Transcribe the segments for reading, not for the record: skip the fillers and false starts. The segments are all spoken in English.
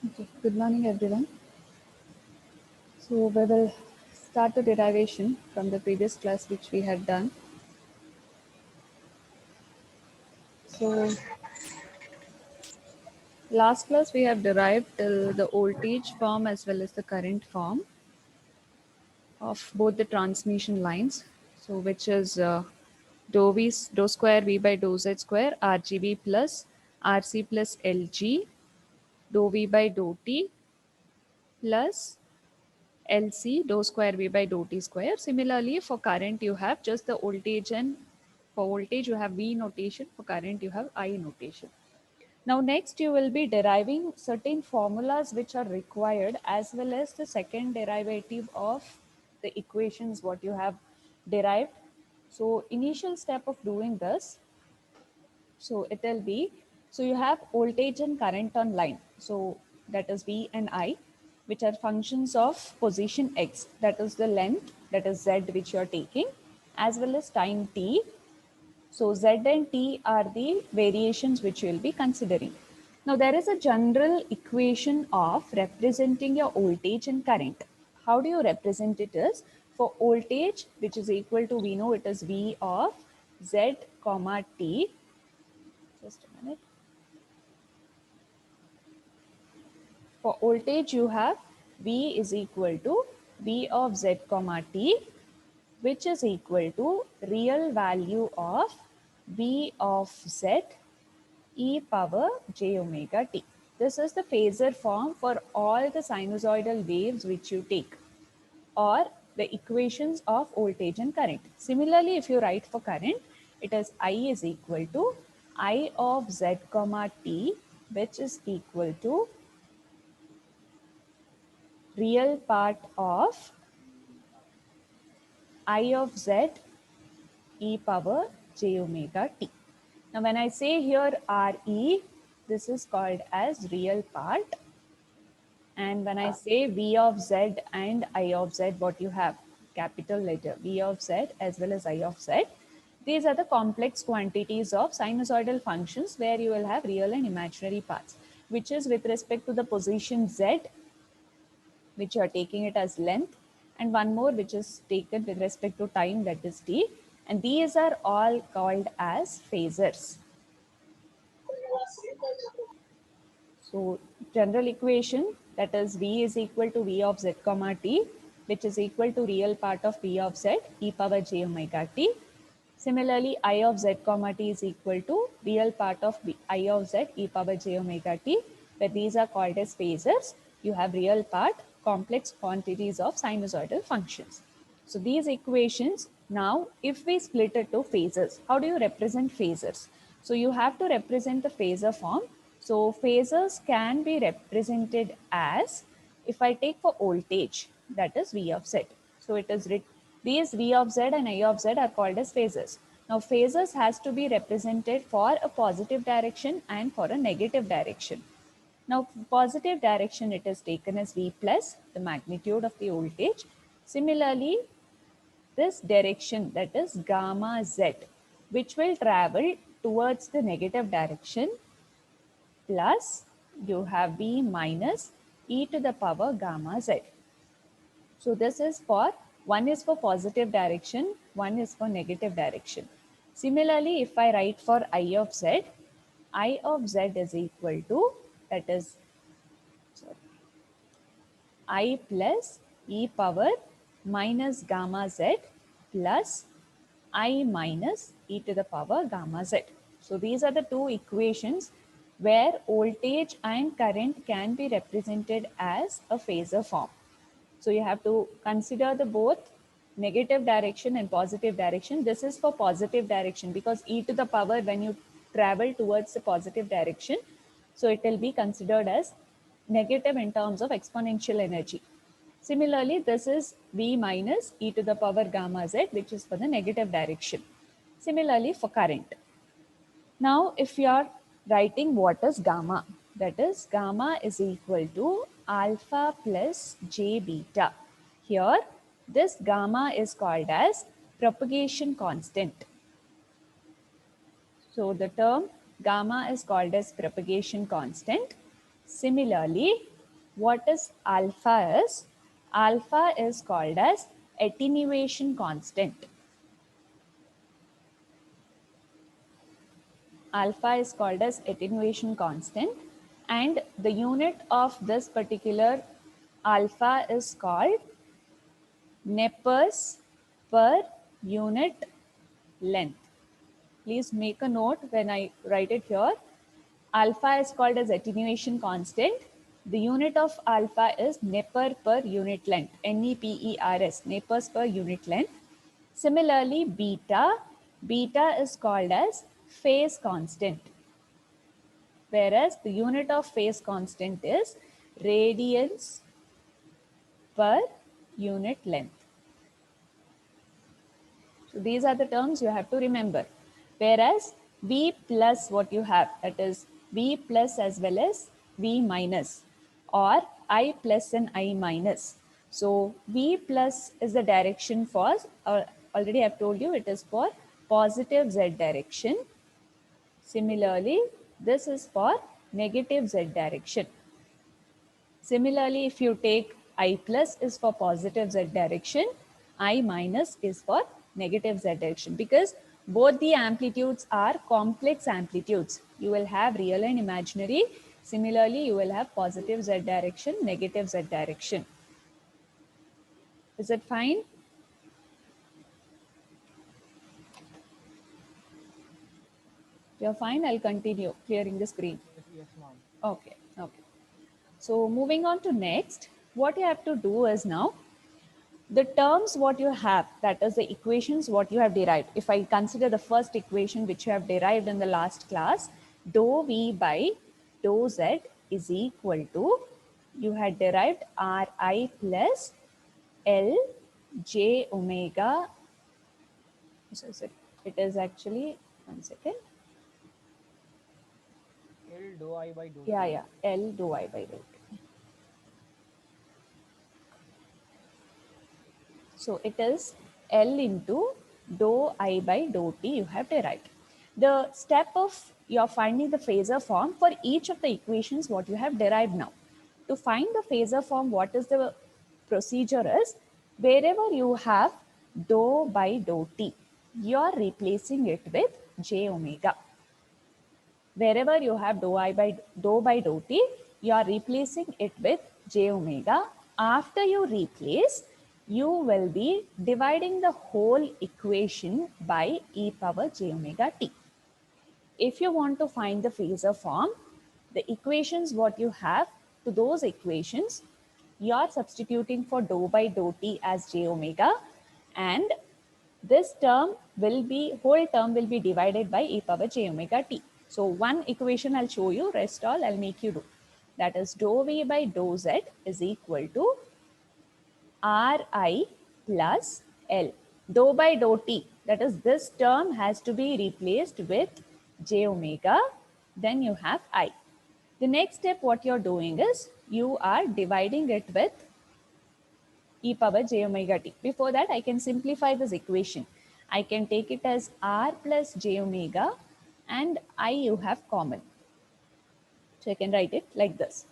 Okay. Good morning, everyone. So we will start the derivation from the previous class which we had done. So last class we have derived till the voltage form as well as the current form of both the transmission lines. So which is dou square V by dou Z square RGB plus RC plus LG dou V by dou T plus LC dou square V by dou T square. Similarly, for current you have just the voltage, and for voltage you have V notation, for current you have I notation. Now next you will be deriving certain formulas which are required, as well as the second derivative of the equations what you have derived. So initial step of doing this, so it will be, so you have voltage and current on line. So that is V and I, which are functions of position X, that is the length, that is Z which you are taking, as well as time T. So Z and T are the variations which you will be considering. Now there is a general equation of representing your voltage and current. How do you represent it is, for voltage which is equal to, we know it is V of Z comma T. Just a minute. For voltage you have V is equal to V of Z comma T, which is equal to real value of V of Z e power j omega t. This is the phasor form for all the sinusoidal waves which you take, or the equations of voltage and current. Similarly, if you write for current, it is I is equal to I of Z comma t, which is equal to real part of I of Z e power j omega t. Now when I say here Re, this is called as real part. And when I say V of Z and I of Z, what you have? Capital letter V of Z as well as I of Z. These are the complex quantities of sinusoidal functions where you will have real and imaginary parts, which is with respect to the position Z, which you are taking it as length, and one more which is taken with respect to time, that is t. And these are all called as phasors. So general equation, that is V is equal to V of Z comma t, which is equal to real part of V of Z e power j omega t. Similarly, I of Z comma t is equal to real part of I of Z e power j omega t, where these are called as phasors. You have real part, complex quantities of sinusoidal functions. So these equations, now if we split it to phasors, how do you represent phasors? So you have to represent the phasor form. So phasors can be represented as, if I take for voltage, that is V of Z. So it is these V of Z and I of Z are called as phasors. Now phasors has to be represented for a positive direction and for a negative direction. Now, positive direction, it is taken as V plus, the magnitude of the voltage. Similarly, this direction, that is gamma Z, which will travel towards the negative direction, plus you have V minus e to the power gamma Z. So this is for, one is for positive direction, one is for negative direction. Similarly, if I write for I of Z is equal to, that is, sorry, I plus e power minus gamma Z plus I minus e to the power gamma Z. So these are the two equations where voltage and current can be represented as a phasor form. So you have to consider the both negative direction and positive direction. This is for positive direction because e to the power, when you travel towards the positive direction, so it will be considered as negative in terms of exponential energy. Similarly, this is V minus e to the power gamma Z, which is for the negative direction. Similarly, for current. Now, if you are writing what is gamma, that is gamma is equal to alpha plus j beta. Here, this gamma is called as propagation constant. So the term gamma is called as propagation constant. Similarly, what is alpha is? Alpha is called as attenuation constant. Alpha is called as attenuation constant, and the unit of this particular alpha is called Nepers per unit length. Please make a note when I write it here. Alpha is called as attenuation constant. The unit of alpha is Neper per unit length, NEPERS, Nepers per unit length. Similarly, beta is called as phase constant, whereas the unit of phase constant is radians per unit length. So these are the terms you have to remember. Whereas V plus what you have, that is V plus as well as V minus, or I plus and I minus. So V plus is the direction for, already I've told you, it is for positive Z direction. Similarly, this is for negative Z direction. Similarly, if you take I plus is for positive Z direction, I minus is for negative Z direction, because both the amplitudes are complex amplitudes. You will have real and imaginary. Similarly, you will have positive Z direction, negative Z direction. Is it fine? You're fine, I'll continue clearing the screen. Yes, ma'am. Okay, okay. So moving on to next, what you have to do is now, the terms what you have, that is the equations what you have derived. If I consider the first equation which you have derived in the last class, dou V by dou Z is equal to, you had derived Ri plus L j omega. So it is actually, one second. L dou I by dou Yeah, T. yeah, L dou I by dou T. So it is L into dou I by dou T you have derived. The step of you're finding the phasor form for each of the equations what you have derived now. To find the phasor form, what is the procedure is, wherever you have dou by dou T, you're replacing it with j omega. Wherever you have dou by dou T, you are replacing it with j omega. After you replace, you will be dividing the whole equation by e power j omega t. If you want to find the phasor form, the equations what you have, to those equations, you are substituting for dou by dou t as j omega, and this term will be, whole term will be divided by e power j omega t. So one equation I'll show you, rest all I'll make you do. That is dou v by dou z is equal to Ri plus L. Dou by dou t, that is this term has to be replaced with j omega, then you have I. The next step what you're doing is, you are dividing it with e power j omega t. Before that, I can simplify this equation. I can take it as r plus j omega, and I you have common. So I can write it like this.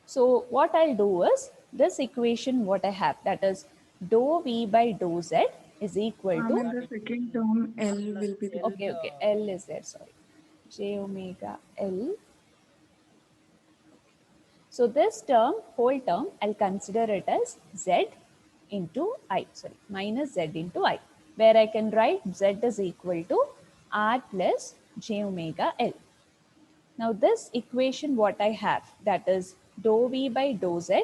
So what I'll do is, this equation what I have, that is dou v by dou z is equal to, In the second term, L will be there. okay, okay, L is there, sorry, j omega L. So this term, whole term, I'll consider it as z into I, sorry, minus z into I, where I can write z is equal to r plus j omega L. Now this equation what I have, that is dou v by dou z.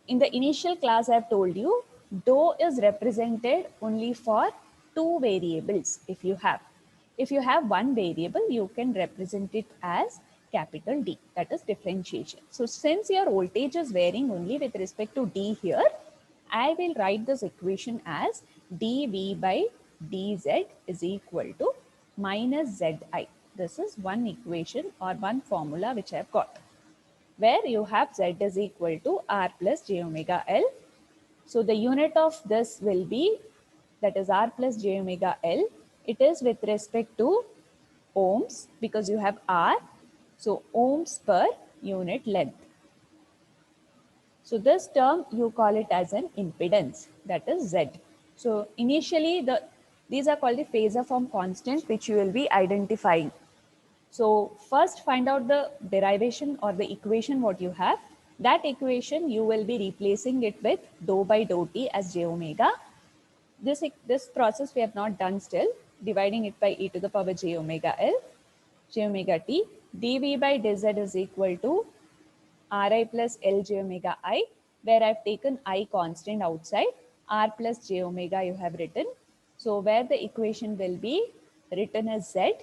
In the initial class, I've told you, dou is represented only for two variables if you have. If you have one variable, you can represent it as capital D, that is differentiation. So since your voltage is varying only with respect to D here, I will write this equation as dV by dz is equal to minus zi. This is one equation or one formula which I have got, where you have z is equal to r plus j omega L. So the unit of this will be, that is r plus j omega L. It is with respect to ohms, because you have R. So ohms per unit length. So this term you call it as an impedance, that is Z. So initially these are called the phasor form constants which you will be identifying. So first find out the derivation or the equation what you have. That equation you will be replacing it with dou by dou t as j omega. This process we have not done still, dividing it by e to the power j omega L, j omega t, dv by dz is equal to Ri plus L j omega I, where I've taken I constant outside, R plus j omega you have written. So where the equation will be written as Z,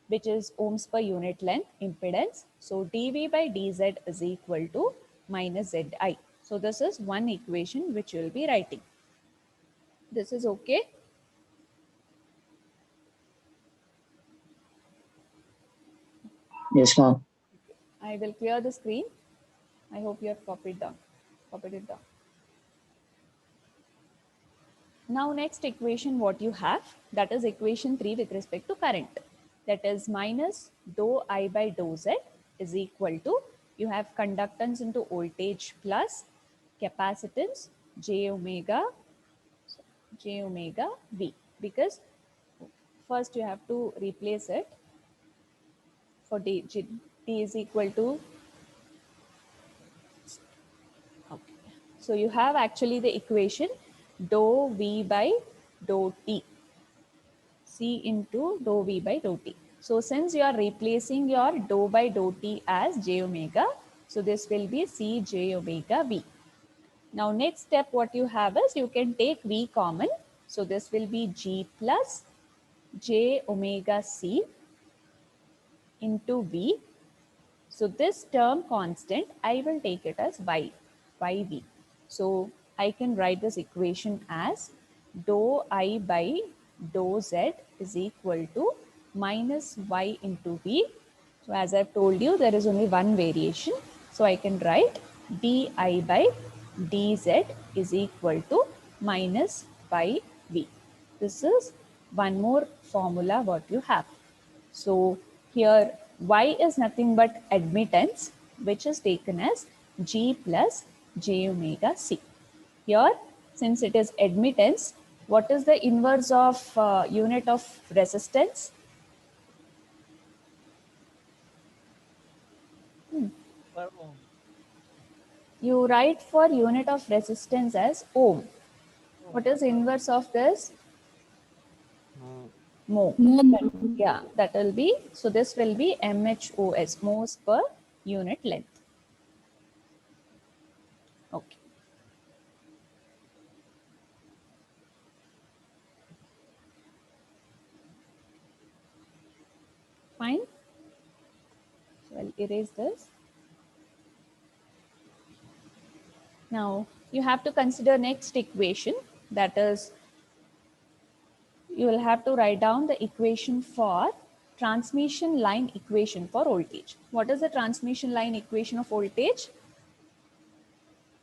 which is ohms per unit length impedance. So dV by dZ is equal to minus Zi. So this is one equation which you will be writing. This is okay. Yes, ma'am. I will clear the screen. I hope you have copied it down. Now next equation what you have, that is equation 3 with respect to current. That is minus dou I by dou Z is equal to, you have conductance into voltage plus capacitance j omega V, because first you have to replace it for d is equal to, okay. So you have actually the equation dou V by dou T, C into dou V by dou T. So since you are replacing your dou by dou T as j omega, so this will be C j omega V. Now next step what you have is you can take V common. So this will be G plus j omega C into V. So this term constant, I will take it as YV. So I can write this equation as dou I by dou Z is equal to minus Y into V. So as I've told you, there is only one variation. So I can write di by dz is equal to minus YV. This is one more formula what you have. So here Y is nothing but admittance, which is taken as G plus j omega C. Here, since it is admittance, what is the inverse of unit of resistance? Per ohm. You write for unit of resistance as ohm. What is inverse of this? Mho. Yeah, that will be, so this will be MHOS, mhos per unit length. Okay. Fine. So I'll erase this. Now you have to consider next equation, that is, you will have to write down the equation for transmission line equation for voltage. What is the transmission line equation of voltage?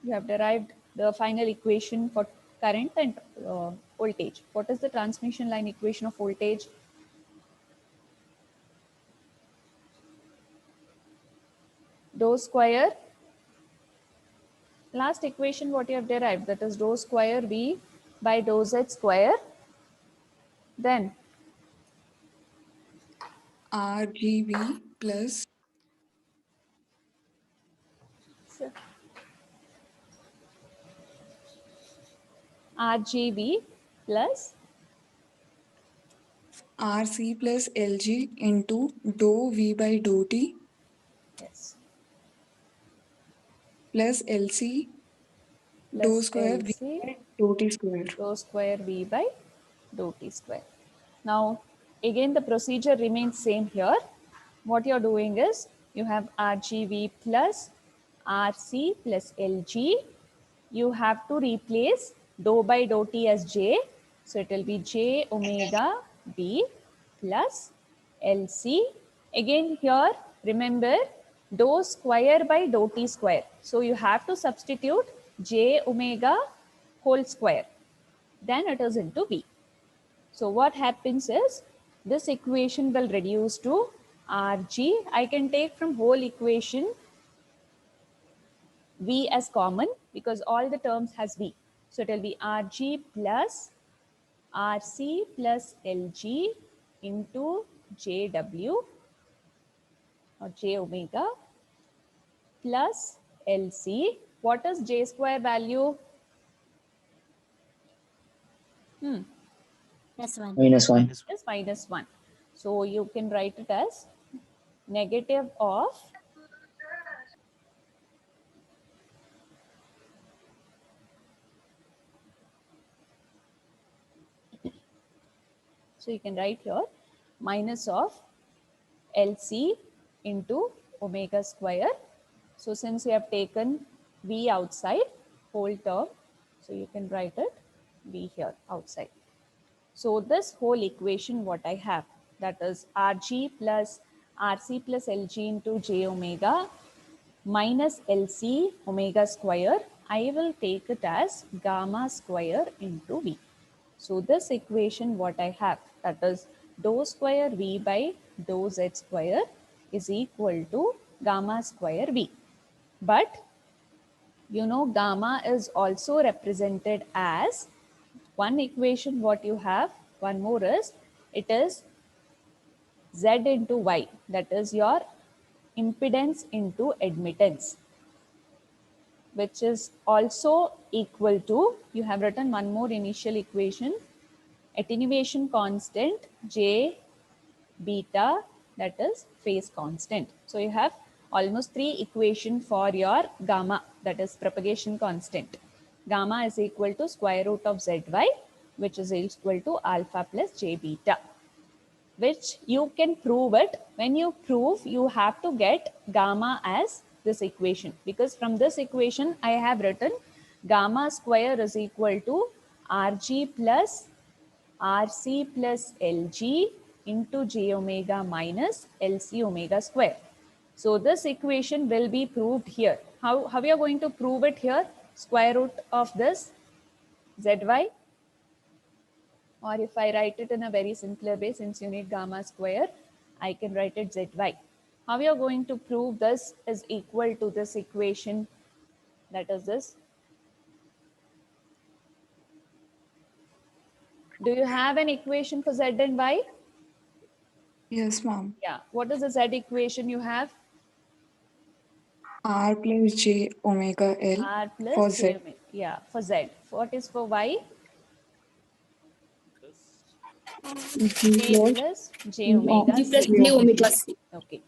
You have derived the final equation for current and voltage. What is the transmission line equation of voltage? Dou square. Last equation what you have derived, that is dou square V by dou Z square. Then RGV plus RGB plus RC plus LG into dou V by dou T yes plus LC dou plus square V LC by dou T square. dou square V by dou T square. Now again the procedure remains same here. What you're doing is you have RGV plus RC plus LG. You have to replace dou by dou T as J. So it will be J omega B plus LC. Again here, remember dou square by dou T square. So you have to substitute J omega whole square. Then it is into V. So what happens is this equation will reduce to RG. I can take from whole equation V as common because all the terms has V. So it will be Rg plus Rc plus Lg into Jw or J omega plus Lc. What is J square value? -1. -1. Is -1. So you can write it as negative of so you can write here minus of Lc into omega square. So since you have taken V outside, whole term, so you can write it V here outside. So this whole equation what I have, that is Rg plus Rc plus Lg into J omega minus Lc omega square, I will take it as gamma square into V. So this equation what I have, that is dou square V by dou Z square is equal to gamma square V. But you know gamma is also represented as one equation what you have, one more is, it is Z into Y, that is your impedance into admittance, which is also equal to, you have written one more initial equation, attenuation constant J beta, that is phase constant. So you have almost 3 equation for your gamma, that is propagation constant. Gamma is equal to square root of zy, which is equal to alpha plus j beta, which you can prove it. When you prove, you have to get gamma as this equation, because from this equation I have written gamma square is equal to Rg plus Rc plus Lg into j omega minus Lc omega square. So this equation will be proved here. How we are going to prove it here? Square root of this zy, or if I write it in a very simpler way, since you need gamma square, I can write it zy. How we are going to prove this is equal to this equation, that is this. Do you have an equation for z and y? Yes, ma'am. Yeah. What is the z equation you have? R plus J omega L R for plus Z. j omega. Yeah, for z. What is for y? G K plus plus j G omega G plus c. J omega C. Okay.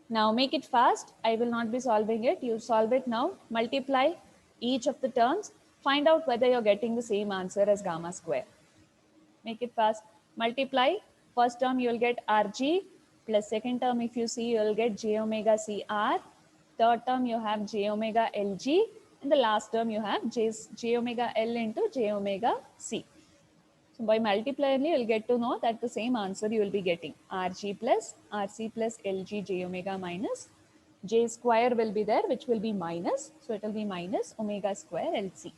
Now make it fast. I will not be solving it. You solve it now. Multiply each of the terms. Find out whether you're getting the same answer as gamma square. Make it fast. Multiply. First term you will get Rg, plus second term if you see you will get j omega Cr. Third term you have j omega Lg, and the last term you have j omega L into j omega C. So by multiplying you will get to know that the same answer you will be getting Rg plus Rc plus Lg j omega minus j square will be there, which will be minus. So it will be minus omega square Lc.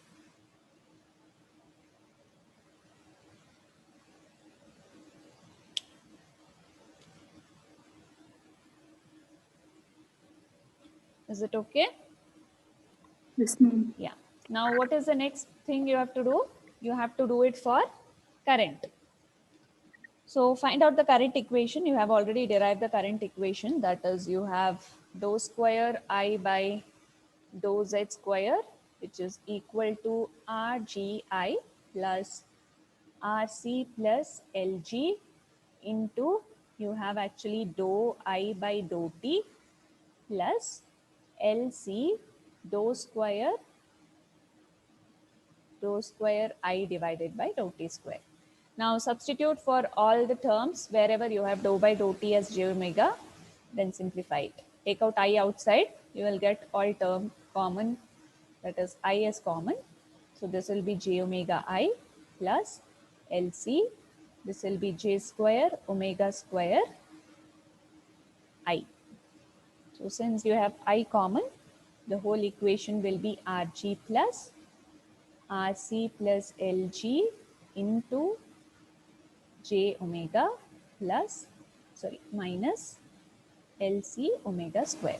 Is it okay? Yes, ma'am. Yeah. Now what is the next thing you have to do? You have to do it for current. So find out the current equation. You have already derived the current equation. That is, you have dou square I by dou z square, which is equal to Rgi plus Rc plus Lg into, you have actually dou I by dou t plus Lc dou square I divided by dou t square. Now substitute for all the terms wherever you have dou by dou t as j omega, then simplify it. Take out I outside, you will get all term common, that is I as common. So this will be j omega I plus Lc, this will be j square omega square I. So since you have I common, the whole equation will be Rg plus Rc plus Lg into j omega plus, minus Lc omega square.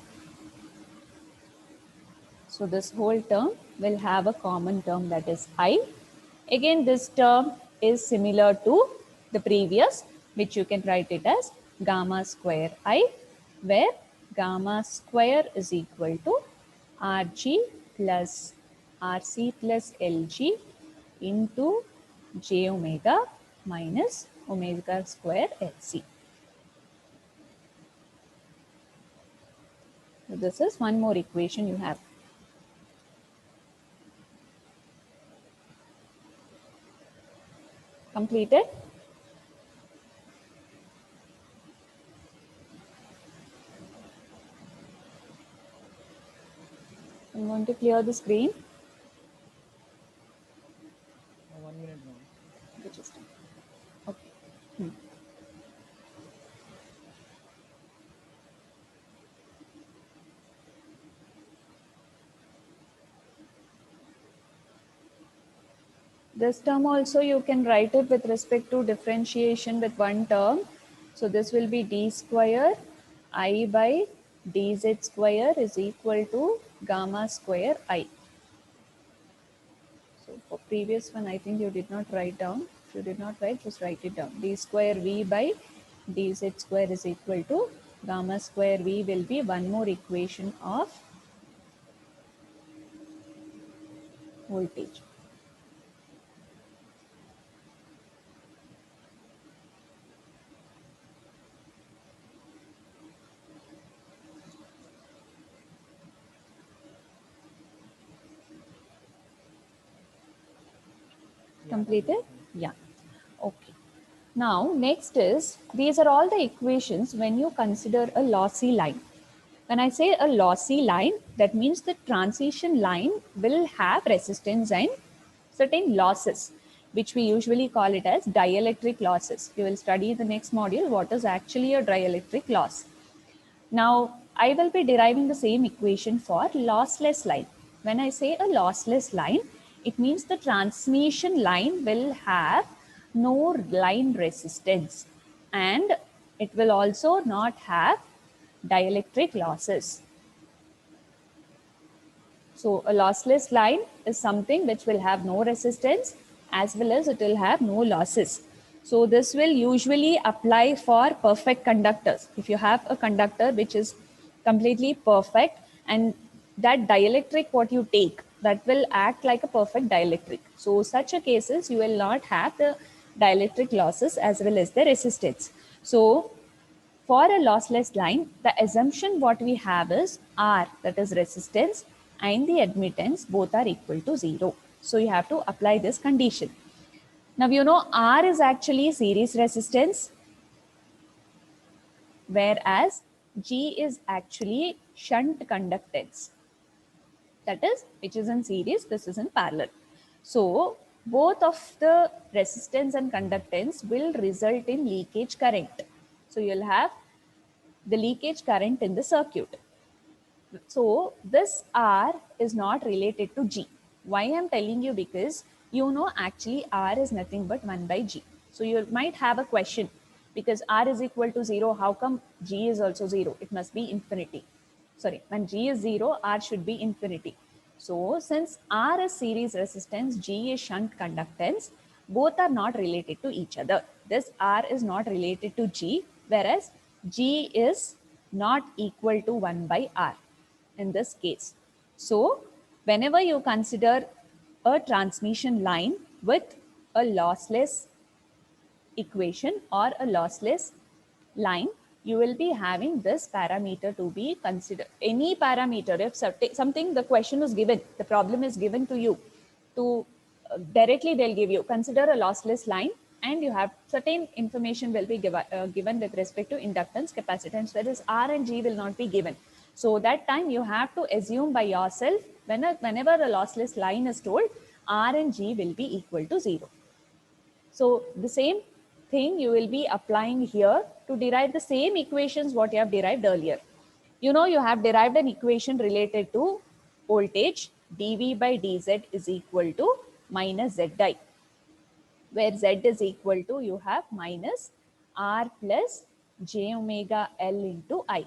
So this whole term will have a common term, that is I. Again, this term is similar to the previous, which you can write it as gamma square I, where gamma square is equal to Rg plus Rc plus Lg into j omega minus omega square Lc. So this is one more equation you have. Completed? I'm going to clear the screen. 1 minute now. Which is done. Okay. Hmm. This term also you can write it with respect to differentiation with one term. So this will be d square I by dz square is equal to gamma square I. So for previous one, I think you did not write down. If you did not write, just write it down. D square V by dz square is equal to gamma square V will be one more equation of voltage. Completed? Yeah. Okay. Now, next is, these are all the equations when you consider a lossy line. When I say a lossy line, that means the transition line will have resistance and certain losses, which we usually call it as dielectric losses. You will study in the next module what is actually a dielectric loss. Now, I will be deriving the same equation for lossless line. When I say a lossless line, it means the transmission line will have no line resistance and it will also not have dielectric losses. So a lossless line is something which will have no resistance as well as it will have no losses. So this will usually apply for perfect conductors. If you have a conductor which is completely perfect and that dielectric what you take, that will act like a perfect dielectric. So such a cases you will not have the dielectric losses as well as the resistance. So for a lossless line, the assumption what we have is R, that is resistance, and the admittance both are equal to 0. So you have to apply this condition. Now you know R is actually series resistance, whereas G is actually shunt conductance. That is, which is in series, this is in parallel. So both of the resistance and conductance will result in leakage current. So you'll have the leakage current in the circuit. So this R is not related to G. Why I'm telling you, because you know actually R is nothing but 1 by G. So you might have a question, because R is equal to 0, how come G is also 0? It must be infinity. Sorry, when G is 0, R should be infinity. So since R is series resistance, G is shunt conductance, both are not related to each other. This R is not related to G, whereas G is not equal to 1 by R in this case. So whenever you consider a transmission line with a lossless equation or a lossless line, you will be having this parameter to be considered. Any parameter, if something, the question is given, the problem is given to you, to directly they'll give you, consider a lossless line, and you have certain information will be given with respect to inductance, capacitance, whereas R and G will not be given. So that time you have to assume by yourself, whenever a lossless line is told, R and G will be equal to 0. So the same thing you will be applying here to derive the same equations what you have derived earlier. You know, you have derived an equation related to voltage dV by dz is equal to minus Zi, where Z is equal to, you have minus R plus j omega L into I.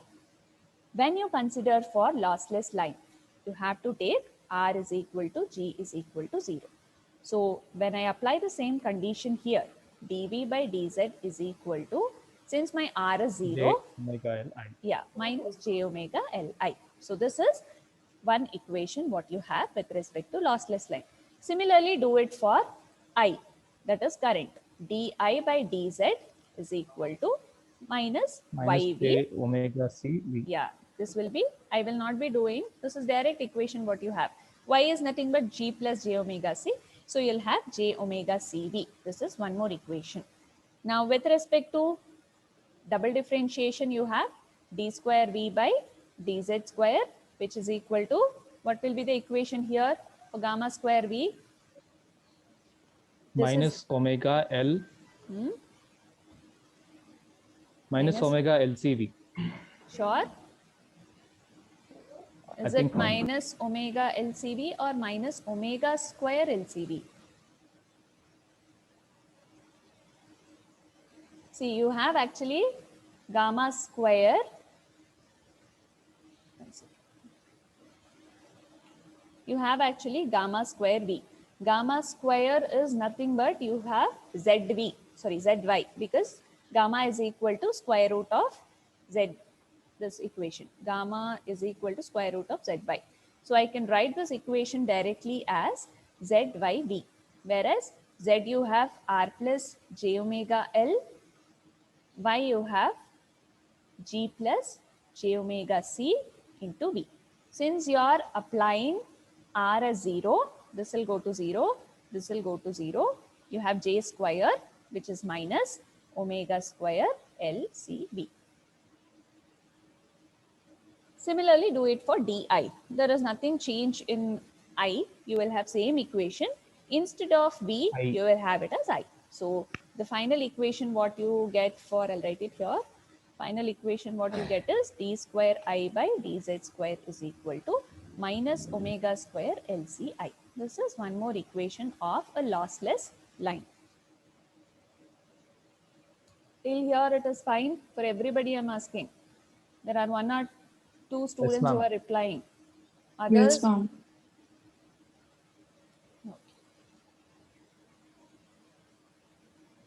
When you consider for lossless line, you have to take r is equal to g is equal to 0. So when I apply the same condition here, dv by dz is equal to, since my r is 0, J omega L I. yeah, minus j omega Li. So this is one equation what you have with respect to lossless line. Similarly, do it for I, that is current. di by dz is equal to minus Minus yv. J omega C V. Yeah, this will be, I will not be doing, this is direct equation what you have. Y is nothing but g plus j omega c. So you'll have j omega cv. This is one more equation. Now with respect to double differentiation, you have d square v by dz square, which is equal to, what will be the equation here for gamma square v? This Minus is omega L. Minus minus, omega LCV. sure. I Is think it minus omega LCV or minus omega square LCV? See, you have actually gamma square. You have actually gamma square v. Gamma square is nothing but you have zv, sorry, zy, because gamma is equal to square root of z, this equation. Gamma is equal to square root of zy. So I can write this equation directly as zyv, whereas z you have r plus j omega L, y you have g plus j omega c into v. Since you are applying r as 0, this will go to 0, this will go to 0. You have j square, which is minus omega square LCV. Similarly, do it for di. There is nothing change in I. You will have same equation. Instead of v, I. you will have it as I. So the final equation what you get for, I'll write it here. Final equation what you get is d square I by dz square is equal to minus omega square LCI. This is one more equation of a lossless line. Till here it is fine for everybody. I'm asking. There are one or two students who ma'am. are replying. Yes, Others, ma'am.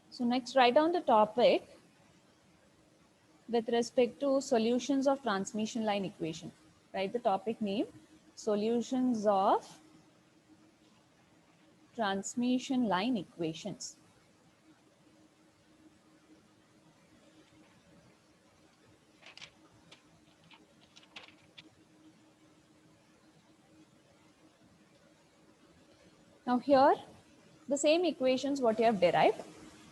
so next write down the topic with respect to solutions of transmission line equation. Write the topic name, solutions of transmission line equations. Now here, the same equations what you have derived,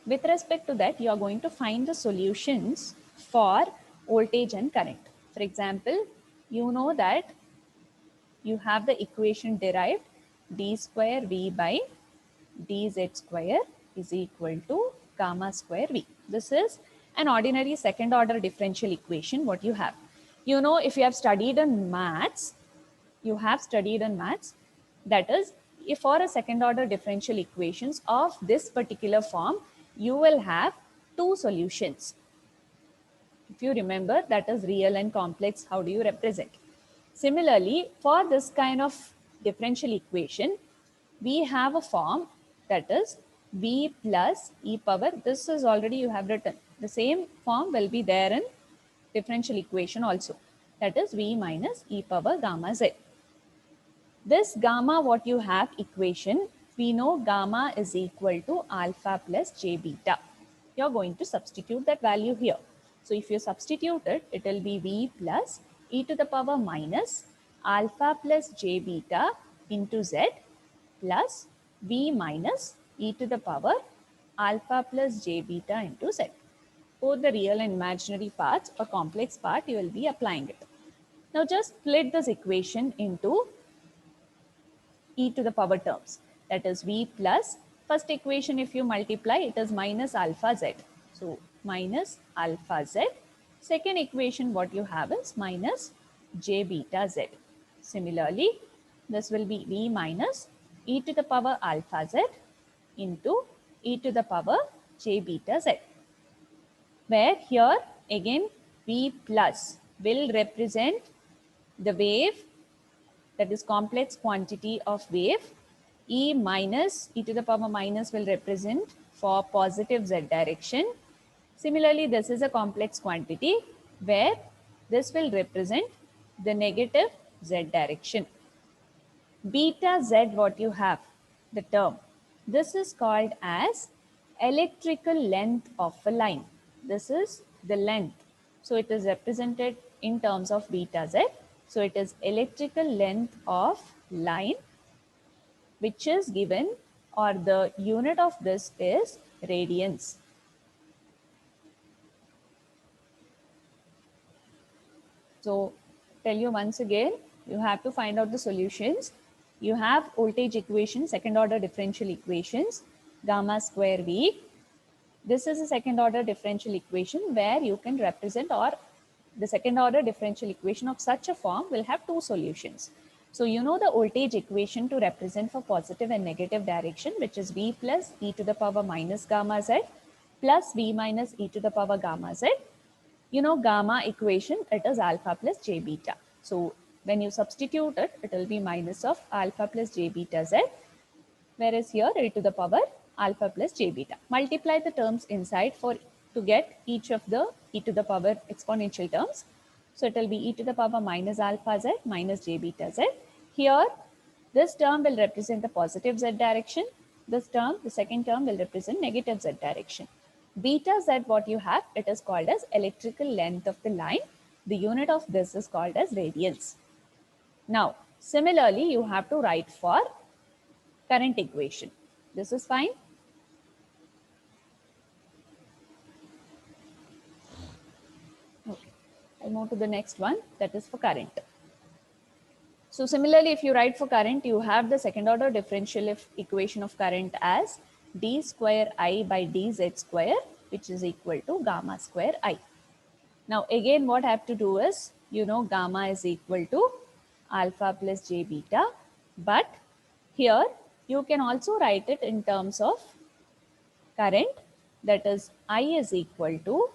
with respect to that, you are going to find the solutions for voltage and current. For example, you know that you have the equation derived d square v by dz square is equal to gamma square v. This is an ordinary second order differential equation what you have. You know, if you have studied in maths, that is, if for a second order differential equations of this particular form, you will have two solutions. If you remember, that is real and complex, how do you represent? Similarly, for this kind of differential equation, we have a form that is v plus e power. This is already you have written. The same form will be there in differential equation also. That is v minus e power gamma z. This gamma what you have equation, we know gamma is equal to alpha plus j beta. You're going to substitute that value here. So if you substitute it, it will be v plus e to the power minus alpha plus j beta into z plus v minus e to the power alpha plus j beta into z. Both the real and imaginary parts or complex part, you will be applying it. Now just split this equation into e to the power terms. That is v plus, first equation if you multiply, it is minus alpha z. So minus alpha z. Second equation what you have is minus j beta z. Similarly, this will be v minus e to the power alpha z into e to the power j beta z. Where here again v plus will represent the wave that is complex quantity of wave. E minus, e to the power minus will represent for positive z direction. Similarly, this is a complex quantity where this will represent the negative z direction. Beta z, what you have, the term, this is called as electrical length of a line. This is the length. So it is represented in terms of beta z. So it is electrical length of line, which is given, or the unit of this is radians. So tell you once again, you have to find out the solutions. You have voltage equation, second order differential equations, gamma square V. This is a second order differential equation where you can represent, or the second order differential equation of such a form will have two solutions. So you know the voltage equation to represent for positive and negative direction, which is V plus e to the power minus gamma z plus V minus e to the power gamma z. You know gamma equation, it is alpha plus j beta. So when you substitute it, it will be minus of alpha plus j beta z, whereas here e to the power alpha plus j beta. Multiply the terms inside to get each of the e to the power exponential terms. So it will be e to the power minus alpha z minus j beta z. Here, this term will represent the positive z direction. This term, the second term, will represent negative z direction. Beta z, what you have, it is called as electrical length of the line. The unit of this is called as radians. Now, similarly, you have to write for current equation. This is fine. Okay, I'll move to the next one, that is for current. So similarly, if you write for current, you have the second order differential equation of current as d square I by dz square, which is equal to gamma square I. Now again, what I have to do is, you know, gamma is equal to alpha plus j beta, but here you can also write it in terms of current, that is I is equal to,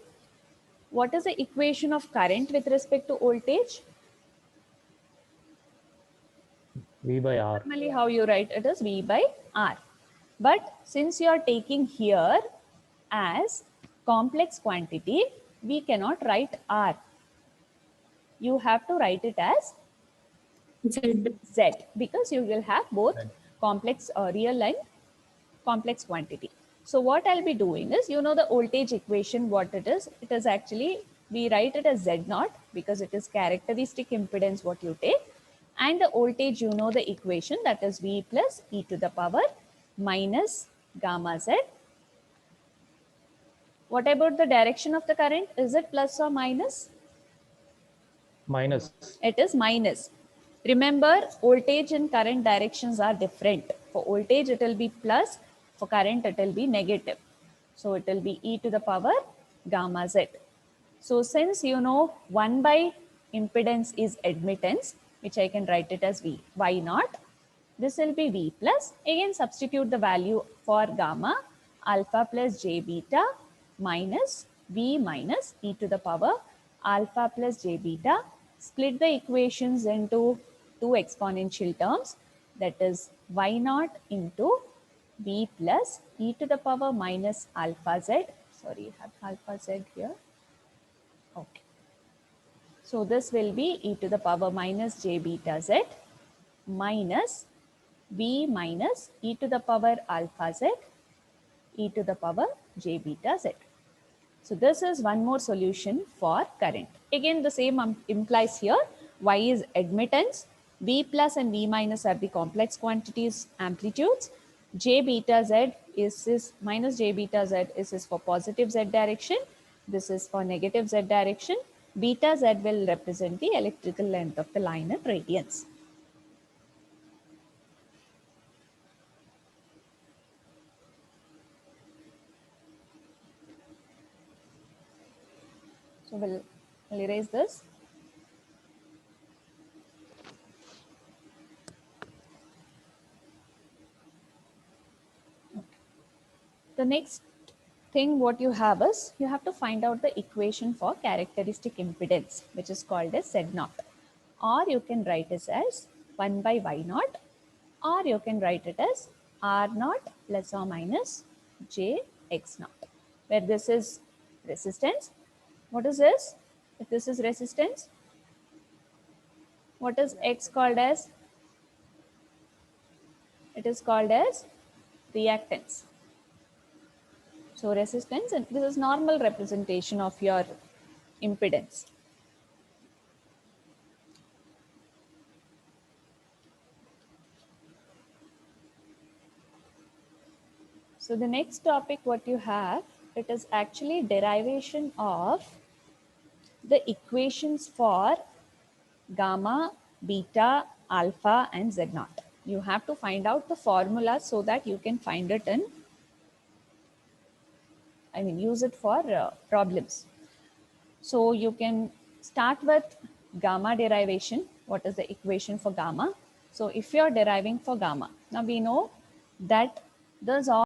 what is the equation of current with respect to voltage? V by R. Normally how you write it is V by R. But since you are taking here as complex quantity, we cannot write R. You have to write it as Z. Z, because you will have both complex real and complex quantity. So what I'll be doing is, you know the voltage equation, what it is actually, we write it as Z naught because it is characteristic impedance what you take. And the voltage, you know the equation, that is V plus e to the power minus gamma z. What about the direction of the current? Is it plus or minus? Minus. It is minus. Remember, voltage and current directions are different. For voltage, it will be plus. For current, it will be negative. So it will be e to the power gamma z. So since you know 1 by impedance is admittance, which I can write it as V, Y naught, this will be V plus, again substitute the value for gamma, alpha plus j beta minus V minus e to the power alpha plus j beta. Split the equations into two exponential terms, that is Y naught into V plus e to the power minus alpha z. Sorry, you have alpha z here. Okay. So this will be e to the power minus j beta z minus V minus e to the power alpha z e to the power j beta z. So this is one more solution for current. Again, the same implies here. Y is admittance. V plus and V minus are the complex quantities amplitudes. J beta z is this, minus j beta z is this for positive z direction. This is for negative z direction. Beta z will represent the electrical length of the line in radians. So we'll erase this. Okay. The next thing what you have is, you have to find out the equation for characteristic impedance, which is called as Z naught. Or you can write it as 1 by y naught, or you can write it as r naught plus or minus j x naught, where this is resistance. What is this? If this is resistance, what is x called as? It is called as reactance. So resistance, and this is normal representation of your impedance. So the next topic what you have, it is actually derivation of the equations for gamma, beta, alpha and z naught. You have to find out the formula so that you can find it in, use it for problems. So you can start with gamma derivation. What is the equation for gamma? So if you are deriving for gamma, now we know that those all